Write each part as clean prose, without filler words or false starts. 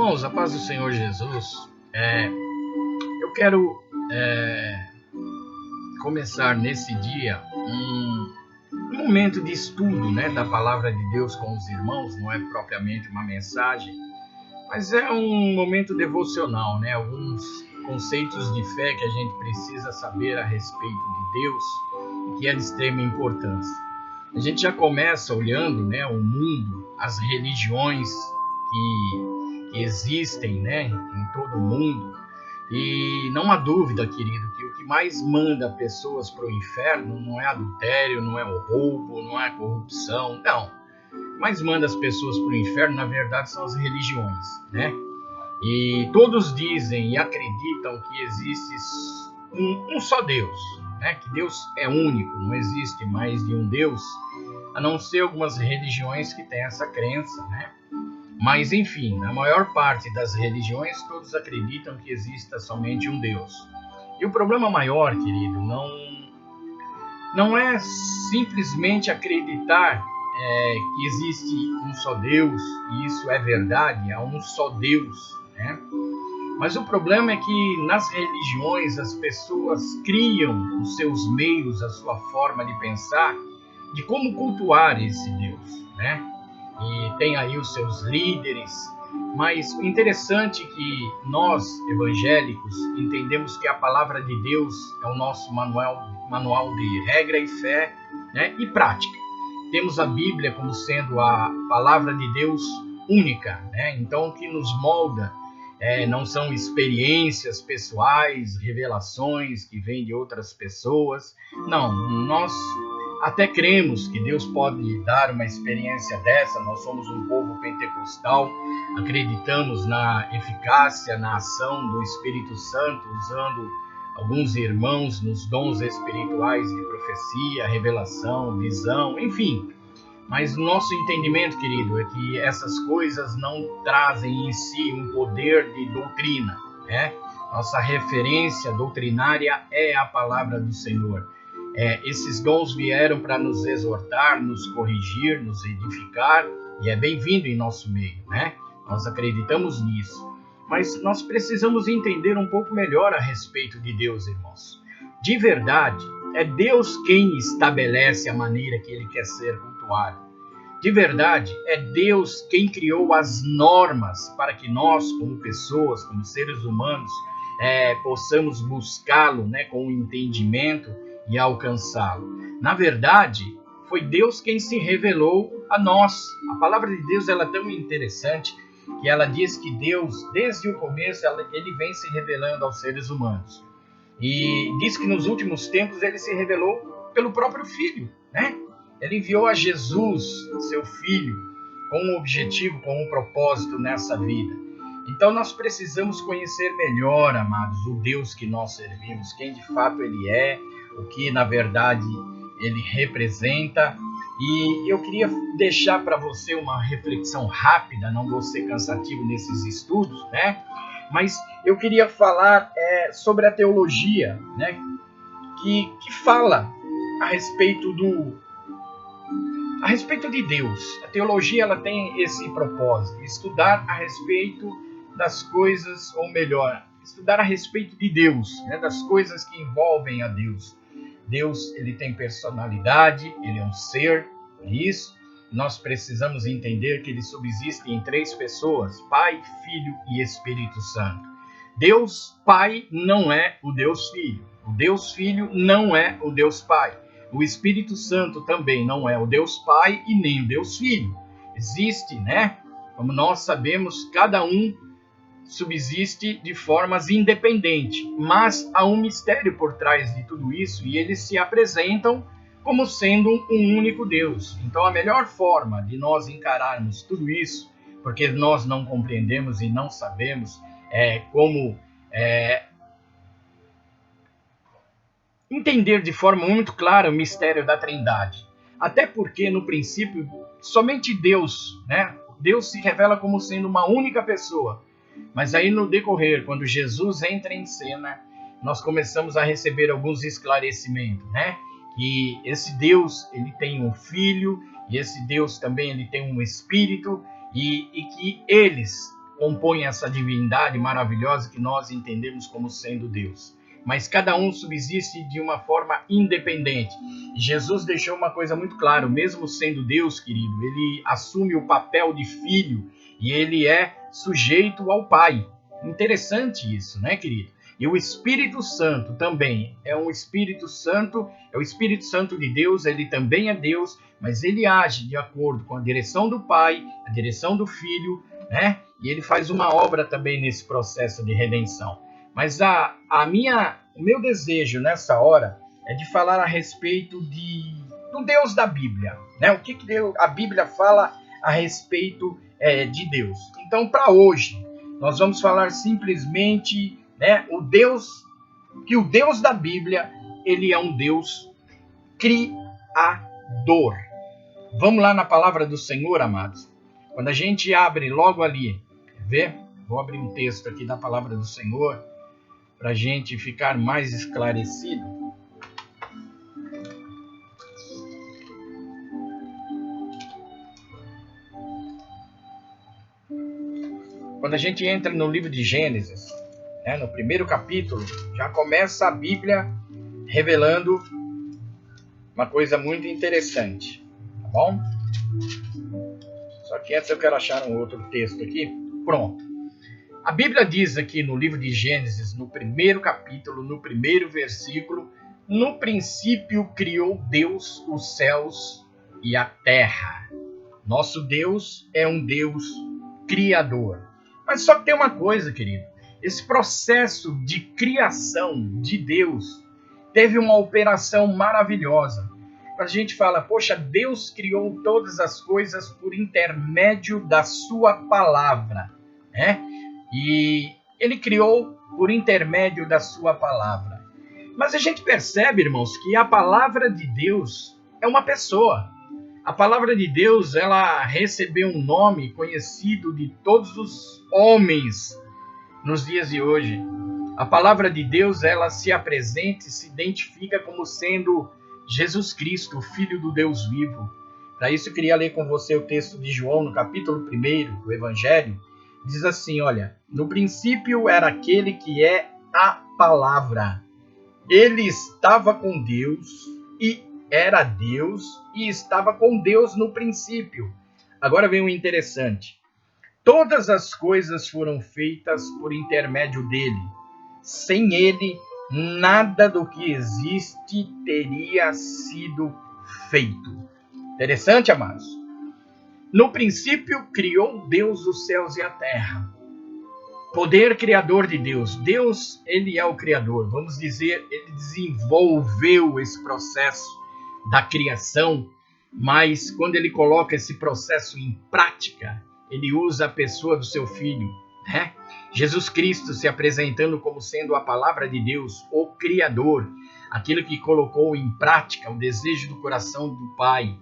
Irmãos, a paz do Senhor Jesus. Eu quero começar nesse dia um momento de estudo, né, da palavra de Deus com os irmãos. Não é propriamente uma mensagem, mas é um momento devocional, né? Alguns conceitos de fé que a gente precisa saber a respeito de Deus e que é de extrema importância. A gente já começa olhando, né, o mundo, as religiões que existem, né, em todo o mundo. E não há dúvida, querido, que o que mais manda pessoas para o inferno não é adultério, não é o roubo, não é a corrupção, não. O que mais manda as pessoas para o inferno, na verdade, são as religiões, né? E todos dizem e acreditam que existe um só Deus, né? Que Deus é único, não existe mais de um Deus, a não ser algumas religiões que têm essa crença, né? Mas, enfim, na maior parte das religiões, todos acreditam que exista somente um Deus. E o problema maior, querido, não é simplesmente acreditar que existe um só Deus, e isso é verdade, há um só Deus, né? Mas o problema é que nas religiões as pessoas criam os seus meios, a sua forma de pensar, de como cultuar esse Deus, né? E tem aí os seus líderes, mas o interessante é que nós, evangélicos, entendemos que a palavra de Deus é o nosso manual de regra e fé, né, e prática. Temos a Bíblia como sendo a palavra de Deus única, né? Então o que nos molda não são experiências pessoais, revelações que vêm de outras pessoas, não, nós até cremos que Deus pode dar uma experiência dessa. Nós somos um povo pentecostal, acreditamos na eficácia, na ação do Espírito Santo, usando alguns irmãos nos dons espirituais de profecia, revelação, visão, enfim. Mas o nosso entendimento, querido, é que essas coisas não trazem em si um poder de doutrina, né? Nossa referência doutrinária é a palavra do Senhor. Esses dons vieram para nos exortar, nos corrigir, nos edificar, e é bem-vindo em nosso meio, né? Nós acreditamos nisso. Mas nós precisamos entender um pouco melhor a respeito de Deus, irmãos. De verdade, é Deus quem estabelece a maneira que Ele quer ser cultuado. De verdade, é Deus quem criou as normas para que nós, como pessoas, como seres humanos, possamos buscá-lo, né, com o entendimento e alcançá-lo. Na verdade, foi Deus quem se revelou a nós. A palavra de Deus ela é tão interessante que ela diz que Deus, desde o começo, ele vem se revelando aos seres humanos. E diz que nos últimos tempos ele se revelou pelo próprio Filho, né? Ele enviou a Jesus, seu Filho, com um objetivo, com um propósito nessa vida. Então nós precisamos conhecer melhor, amados, o Deus que nós servimos, quem de fato Ele é, o que na verdade Ele representa. E eu queria deixar para você uma reflexão rápida, não vou ser cansativo nesses estudos, né? Mas eu queria falar sobre a teologia, né? Que fala a respeito de Deus. A teologia ela tem esse propósito, estudar a respeito das coisas, ou melhor, estudar a respeito de Deus, né, das coisas que envolvem a Deus. Deus ele tem personalidade, ele é um ser, é isso. Nós precisamos entender que ele subsiste em 3 pessoas, Pai, Filho e Espírito Santo. Deus Pai não é o Deus Filho, o Deus Filho não é o Deus Pai. O Espírito Santo também não é o Deus Pai e nem o Deus Filho. Existe, né? Como nós sabemos, cada um subsiste de formas independentes, mas há um mistério por trás de tudo isso e eles se apresentam como sendo um único Deus. Então a melhor forma de nós encararmos tudo isso, porque nós não compreendemos e não sabemos como entender de forma muito clara o mistério da Trindade. Até porque, no princípio, somente Deus, né? Deus se revela como sendo uma única pessoa. Mas aí no decorrer, quando Jesus entra em cena, nós começamos a receber alguns esclarecimentos, né? Que esse Deus, ele tem um Filho, e esse Deus também ele tem um Espírito, e que eles compõem essa divindade maravilhosa que nós entendemos como sendo Deus. Mas cada um subsiste de uma forma independente. Jesus deixou uma coisa muito clara, mesmo sendo Deus, querido, ele assume o papel de filho e ele é sujeito ao Pai. Interessante isso, né, querido? E o Espírito Santo também é o Espírito Santo de Deus, ele também é Deus, mas ele age de acordo com a direção do Pai, a direção do Filho, né? E ele faz uma obra também nesse processo de redenção. Mas o meu desejo nessa hora é de falar a respeito do Deus da Bíblia, né? O que a Bíblia fala a respeito de Deus. Então, para hoje, nós vamos falar simplesmente, né, o Deus da Bíblia, ele é um Deus criador. Vamos lá na palavra do Senhor, amados. Quando a gente abre logo ali, quer ver? Vou abrir um texto aqui da palavra do Senhor, para a gente ficar mais esclarecido. Quando a gente entra no livro de Gênesis, né, no primeiro capítulo, já começa a Bíblia revelando uma coisa muito interessante, tá bom? Só que antes eu quero achar um outro texto aqui. Pronto. A Bíblia diz aqui no livro de Gênesis, no primeiro capítulo, no primeiro versículo, no princípio criou Deus os céus e a terra. Nosso Deus é um Deus criador. Mas só que tem uma coisa, querido. Esse processo de criação de Deus teve uma operação maravilhosa. A gente fala, poxa, Deus criou todas as coisas por intermédio da sua palavra, né? E ele criou por intermédio da sua palavra. Mas a gente percebe, irmãos, que a palavra de Deus é uma pessoa. A palavra de Deus, ela recebeu um nome conhecido de todos os homens nos dias de hoje. A palavra de Deus, ela se apresenta e se identifica como sendo Jesus Cristo, o Filho do Deus vivo. Para isso eu queria ler com você o texto de João, no capítulo 1 do Evangelho. Diz assim, olha, no princípio era aquele que é a palavra. Ele estava com Deus e era Deus e estava com Deus no princípio. Agora vem o interessante. Todas as coisas foram feitas por intermédio dele. Sem ele, nada do que existe teria sido feito. Interessante, amados? No princípio, criou Deus os céus e a terra. Poder criador de Deus. Deus, ele é o criador. Vamos dizer, ele desenvolveu esse processo da criação, mas quando ele coloca esse processo em prática, ele usa a pessoa do seu Filho, né? Jesus Cristo se apresentando como sendo a palavra de Deus, o Criador, aquilo que colocou em prática o desejo do coração do Pai.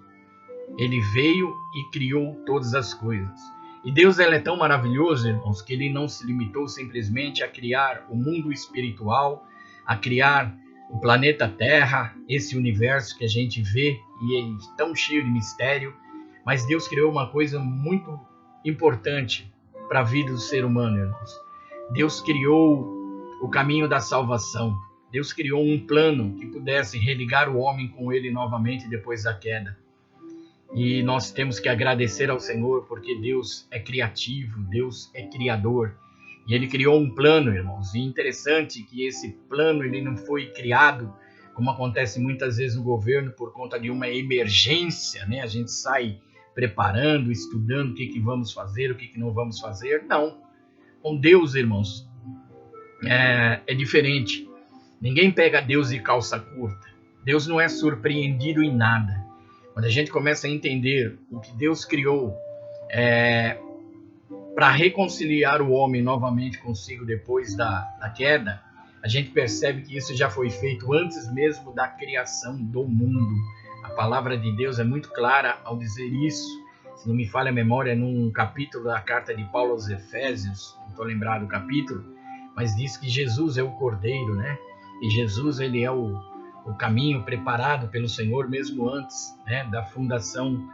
Ele veio e criou todas as coisas. E Deus é tão maravilhoso, irmãos, que ele não se limitou simplesmente a criar o mundo espiritual, a criar o planeta Terra, esse universo que a gente vê e é tão cheio de mistério, mas Deus criou uma coisa muito importante para a vida do ser humano, irmãos. Deus criou o caminho da salvação. Deus criou um plano que pudesse religar o homem com ele novamente depois da queda. E nós temos que agradecer ao Senhor, porque Deus é criativo, Deus é criador. E ele criou um plano, irmãos. E interessante que esse plano ele não foi criado, como acontece muitas vezes no governo, por conta de uma emergência, né? A gente sai preparando, estudando o que vamos fazer, o que não vamos fazer. Não. Com Deus, irmãos, é diferente. Ninguém pega Deus de calça curta. Deus não é surpreendido em nada. Quando a gente começa a entender o que Deus criou para reconciliar o homem novamente consigo depois da queda, a gente percebe que isso já foi feito antes mesmo da criação do mundo. A palavra de Deus é muito clara ao dizer isso. Se não me falha a memória, num capítulo da carta de Paulo aos Efésios, não estou lembrado do capítulo, mas diz que Jesus é o Cordeiro, né? E Jesus, ele é o caminho preparado pelo Senhor mesmo antes, né, da fundação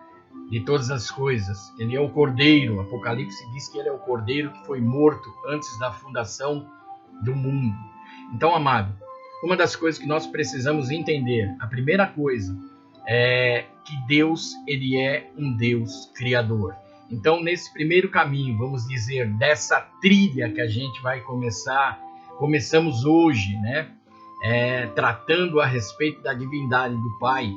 de todas as coisas. Ele é o Cordeiro. Apocalipse diz que ele é o Cordeiro que foi morto antes da fundação do mundo. Então, amado, uma das coisas que nós precisamos entender, a primeira coisa é que Deus, ele é um Deus criador. Então, nesse primeiro caminho, vamos dizer, dessa trilha que a gente vai começamos hoje, né? Tratando a respeito da divindade do Pai,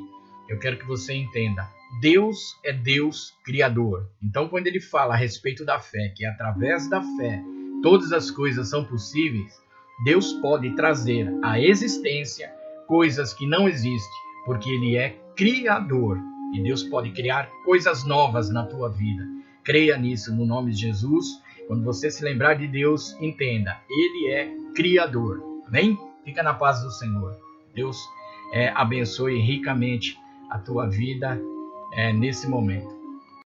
eu quero que você entenda, Deus é Deus criador. Então, quando ele fala a respeito da fé, que através da fé todas as coisas são possíveis, Deus pode trazer à existência coisas que não existem, porque ele é criador. E Deus pode criar coisas novas na tua vida. Creia nisso no nome de Jesus. Quando você se lembrar de Deus, entenda, ele é criador. Amém? Fica na paz do Senhor. Deus abençoe ricamente a tua vida nesse momento.